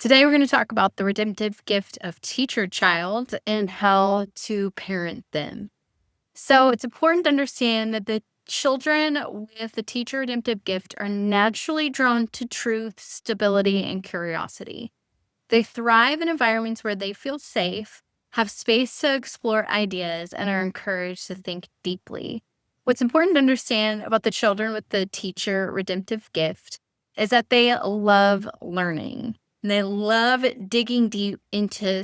Today, we're going to talk about the redemptive gift of teacher child and how to parent them. So, it's important to understand that the children with the teacher redemptive gift are naturally drawn to truth, stability, and curiosity. They thrive in environments where they feel safe, have space to explore ideas, and are encouraged to think deeply. What's important to understand about the children with the teacher redemptive gift is that they love learning. And they love digging deep into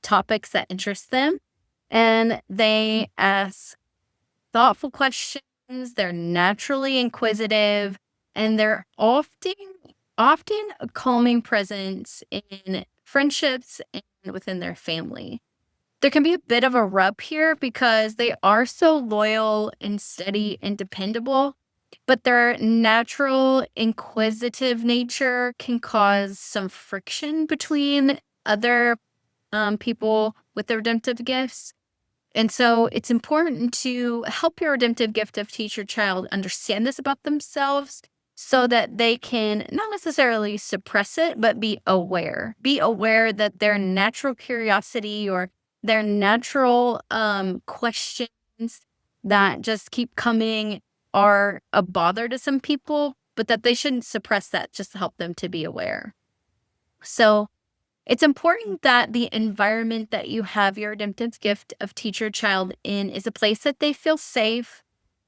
topics that interest them. And they ask thoughtful questions. They're naturally inquisitive, and they're often a calming presence in friendships and within their family. There can be a bit of a rub here because they are so loyal and steady and dependable, but their natural inquisitive nature can cause some friction between other people with the redemptive gifts. And so it's important to help your redemptive gift of teach your child understand this about themselves so that they can not necessarily suppress it, but be aware. Be aware that their natural curiosity or their natural questions that just keep coming are a bother to some people, but that they shouldn't suppress that just to help them to be aware. So it's important that the environment that you have your redemptive gift of teacher child in is a place that they feel safe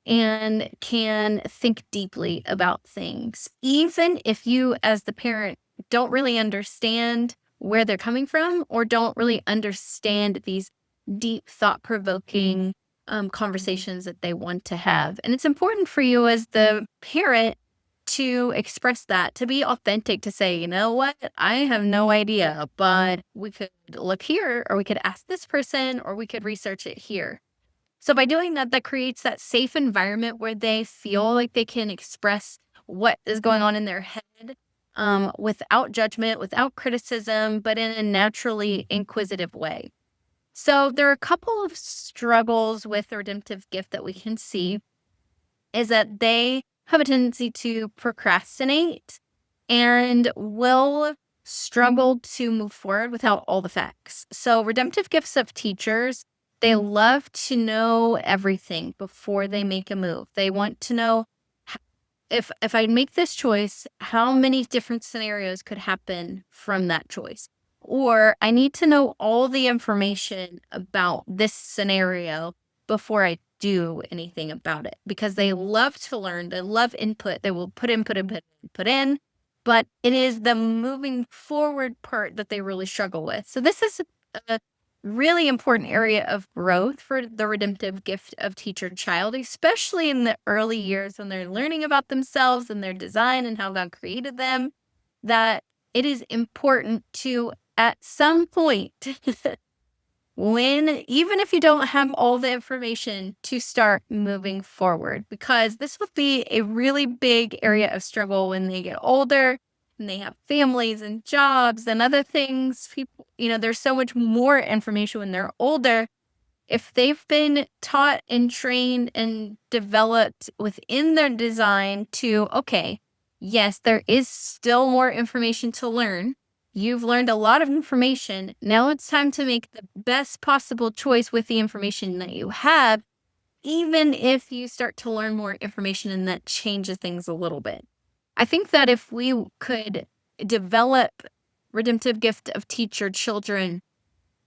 and can think deeply about things. Even if you, as the parent, don't really understand where they're coming from or don't really understand these deep, thought provoking conversations that they want to have. And it's important for you as the parent to express that, to be authentic, to say, you know what, I have no idea, but we could look here, or we could ask this person, or we could research it here. So by doing that, that creates that safe environment where they feel like they can express what is going on in their head without judgment, without criticism, but in a naturally inquisitive way. So there are a couple of struggles with the redemptive gift that we can see is that they have a tendency to procrastinate and will struggle to move forward without all the facts. So, redemptive gifts of teachers, they love to know everything before they make a move. They want to know if I make this choice, how many different scenarios could happen from that choice? Or I need to know all the information about this scenario before I do anything about it because they love to learn. They love input. They will put in, put in. But it is the moving forward part that they really struggle with. So this is a really important area of growth for the redemptive gift of teacher child, especially in the early years when they're learning about themselves and their design and how God created them, that it is important to, at some point, when, even if you don't have all the information, to start moving forward, because this would be a really big area of struggle when they get older and they have families and jobs and other things. People, there's so much more information when they're older. If they've been taught and trained and developed within their design to, okay, yes, there is still more information to learn. You've learned a lot of information. Now it's time to make the best possible choice with the information that you have, even if you start to learn more information and that changes things a little bit. I think that if we could develop redemptive gift of teacher children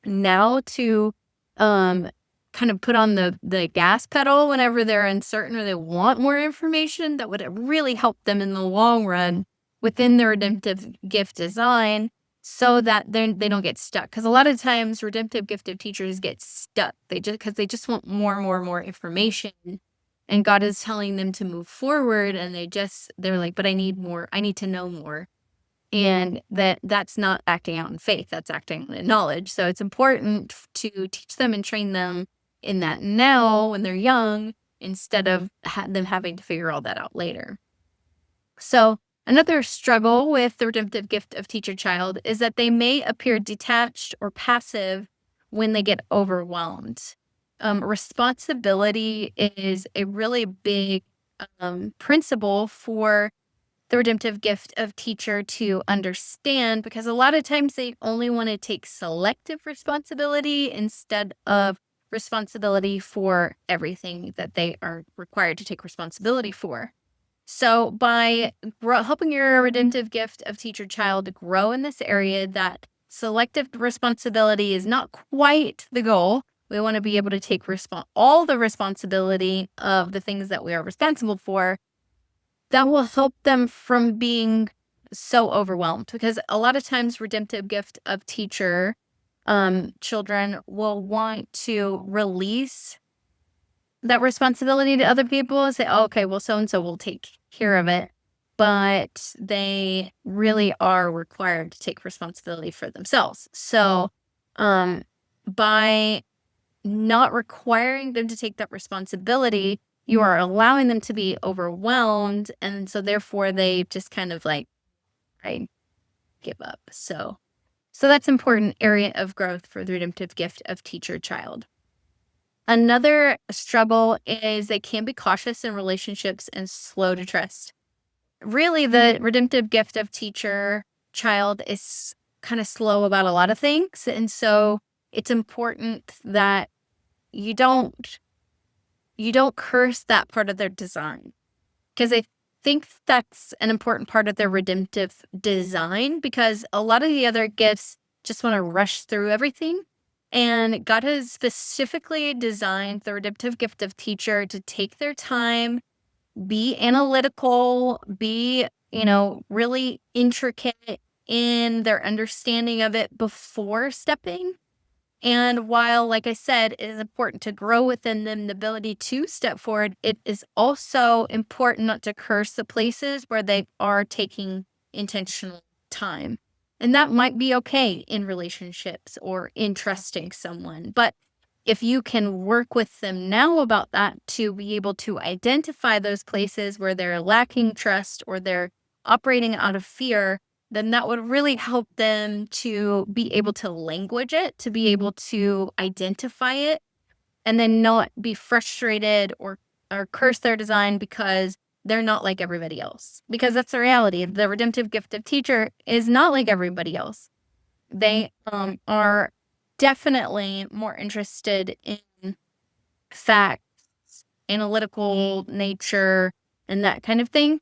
now to kind of put on the gas pedal whenever they're uncertain or they want more information, that would really help them in the long run within the redemptive gift design so that they don't get stuck. Because a lot of times redemptive gifted teachers get stuck. Because they just want more information. And God is telling them to move forward, and they're like, but I need more. I need to know more. And that's not acting out in faith. That's acting in knowledge. So it's important to teach them and train them in that now when they're young, instead of them having to figure all that out later. So another struggle with the redemptive gift of teacher child is that they may appear detached or passive when they get overwhelmed. Responsibility is a really big principle for the redemptive gift of teacher to understand, because a lot of times they only want to take selective responsibility instead of responsibility for everything that they are required to take responsibility for. So by helping your redemptive gift of teacher child to grow in this area, that selective responsibility is not quite the goal. We want to be able to take all the responsibility of the things that we are responsible for. That will help them from being so overwhelmed, because a lot of times redemptive gift of teacher children will want to release that responsibility to other people and say, oh, okay, well, so-and-so will take care of it. But they really are required to take responsibility for themselves. So by not requiring them to take that responsibility, you are allowing them to be overwhelmed. And so therefore they just kind of like, I give up. So that's an important area of growth for the redemptive gift of teacher child. Another struggle is they can be cautious in relationships and slow to trust. Really, the redemptive gift of teacher child is kind of slow about a lot of things. And so it's important that you don't curse that part of their design, because I think that's an important part of their redemptive design, because a lot of the other gifts just want to rush through everything. And God has specifically designed the redemptive gift of teacher to take their time, be analytical, be, really intricate in their understanding of it before stepping. And while, like I said, it is important to grow within them the ability to step forward, it is also important not to curse the places where they are taking intentional time. And that might be okay in relationships or in trusting someone. But if you can work with them now about that to be able to identify those places where they're lacking trust or they're operating out of fear, then that would really help them to be able to language it, to be able to identify it, and then not be frustrated or curse their design because they're not like everybody else. Because that's the reality. The redemptive gift of teacher is not like everybody else. They are definitely more interested in facts, analytical nature, and that kind of thing,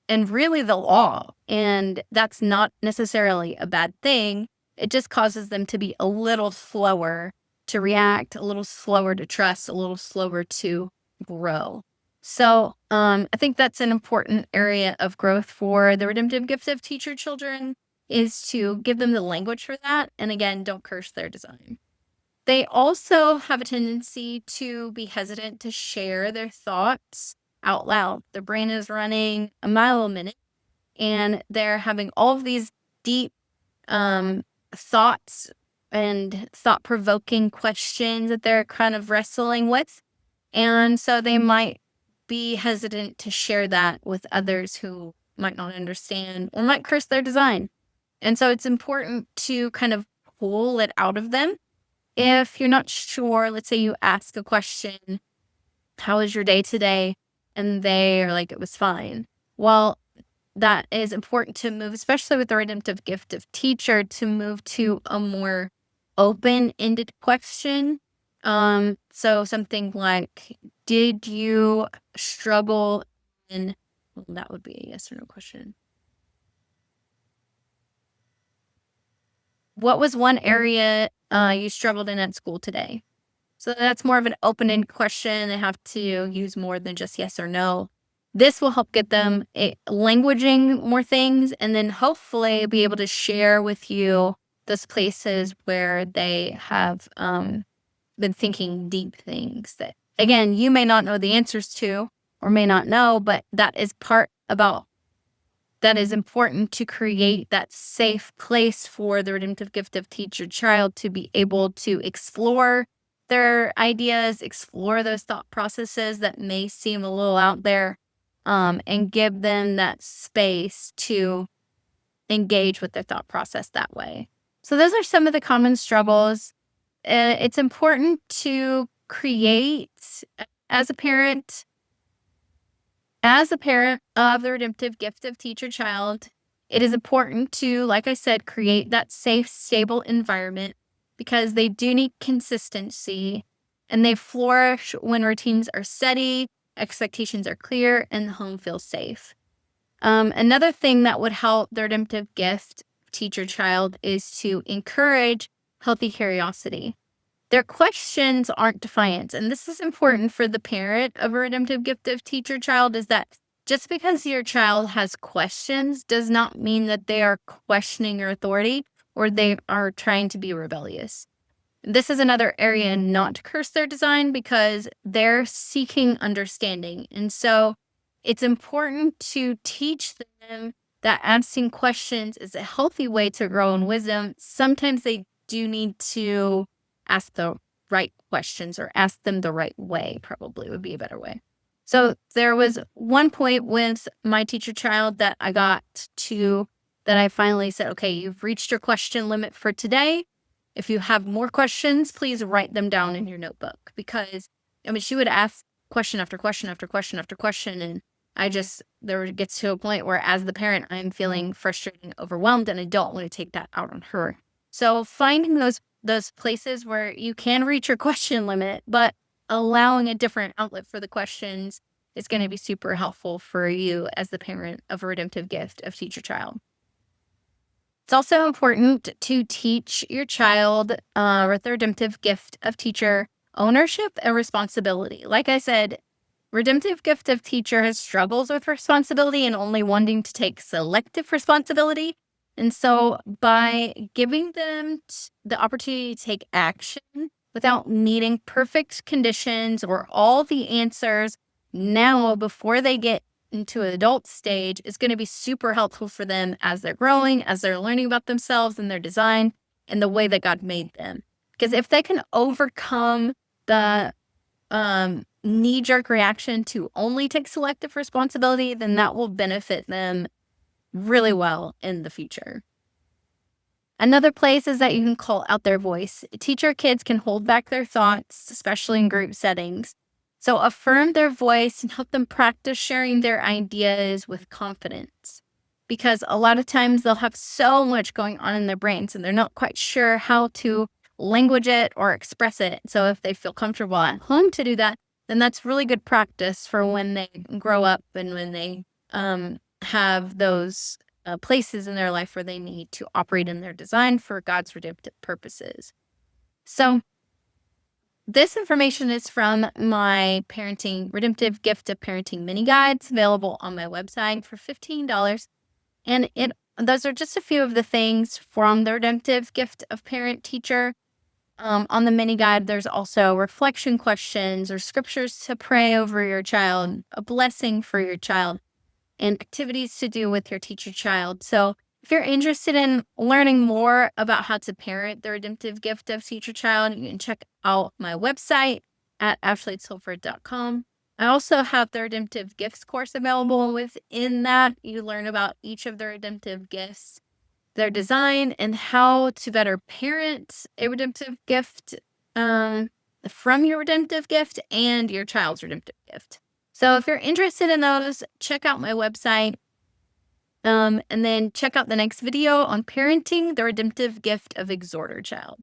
and really the law. And that's not necessarily a bad thing. It just causes them to be a little slower to react, a little slower to trust, a little slower to grow. So I think that's an important area of growth for the redemptive gift of teacher children, is to give them the language for that. And again, don't curse their design. They also have a tendency to be hesitant to share their thoughts out loud. Their brain is running a mile a minute, and they're having all of these deep thoughts and thought-provoking questions that they're kind of wrestling with. And so they might be hesitant to share that with others who might not understand or might curse their design. And so it's important to kind of pull it out of them. If you're not sure, let's say you ask a question, how was your day today? And they are like, it was fine. Well, that is important to move, especially with the redemptive gift of teacher, to move to a more open-ended question. So something like, did you struggle in, well, that would be a yes or no question. What was one area you struggled in at school today? So that's more of an open-ended question. They have to use more than just yes or no. This will help get them languaging more things, and then hopefully be able to share with you those places where they have been thinking deep things that, again, you may not know the answers to or may not know, but that is that is important to create that safe place for the redemptive gift of teacher child to be able to explore their ideas, explore those thought processes that may seem a little out there, and give them that space to engage with their thought process that way. So those are some of the common struggles. It's important to create, as a parent, As a parent of the redemptive gift of teacher child, it is important to, like I said, create that safe, stable environment because they do need consistency and they flourish when routines are steady, expectations are clear, and the home feels safe. Another thing that would help the redemptive gift teacher child is to encourage healthy curiosity. Their questions aren't defiance. And this is important for the parent of a redemptive gift of teacher child is that just because your child has questions does not mean that they are questioning your authority or they are trying to be rebellious. This is another area not to curse their design because they're seeking understanding. And so it's important to teach them that asking questions is a healthy way to grow in wisdom. Sometimes they do need to ask the right questions or ask them the right way, probably would be a better way. So there was one point with my teacher child that I got to that I finally said, okay, you've reached your question limit for today. If you have more questions, please write them down in your notebook because, she would ask question after question after question after question. And there gets to a point where as the parent, I'm feeling frustrated and overwhelmed and I don't want to take that out on her. So finding those places where you can reach your question limit, but allowing a different outlet for the questions is going to be super helpful for you as the parent of a redemptive gift of teacher child. It's also important to teach your child with the redemptive gift of teacher ownership and responsibility. Like I said, redemptive gift of teacher has struggles with responsibility and only wanting to take selective responsibility. And so by giving them the opportunity to take action without needing perfect conditions or all the answers now before they get into an adult stage is going to be super helpful for them as they're growing, as they're learning about themselves and their design and the way that God made them. Because if they can overcome the knee-jerk reaction to only take selective responsibility, then that will benefit them really well in the future. Another place is that you can call out their voice. Teacher kids can hold back their thoughts, especially in group settings. So affirm their voice and help them practice sharing their ideas with confidence. Because a lot of times they'll have so much going on in their brains and they're not quite sure how to language it or express it. So if they feel comfortable at home to do that, then that's really good practice for when they grow up and when they have those places in their life where they need to operate in their design for God's redemptive purposes. So this information is from my Redemptive Gift of Parenting mini guides available on my website for $15. And those are just a few of the things from the Redemptive Gift of Parent Teacher. On the mini guide, there's also reflection questions or scriptures to pray over your child, a blessing for your child, and activities to do with your teacher child. So if you're interested in learning more about how to parent the redemptive gift of teacher child, you can check out my website at ashleytilford.com. I also have the Redemptive Gifts Course available. Within that, you learn about each of the redemptive gifts, their design, and how to better parent a redemptive gift from your redemptive gift and your child's redemptive gift. So if you're interested in those, check out my website. And then check out the next video on parenting the redemptive gift of exhorter child.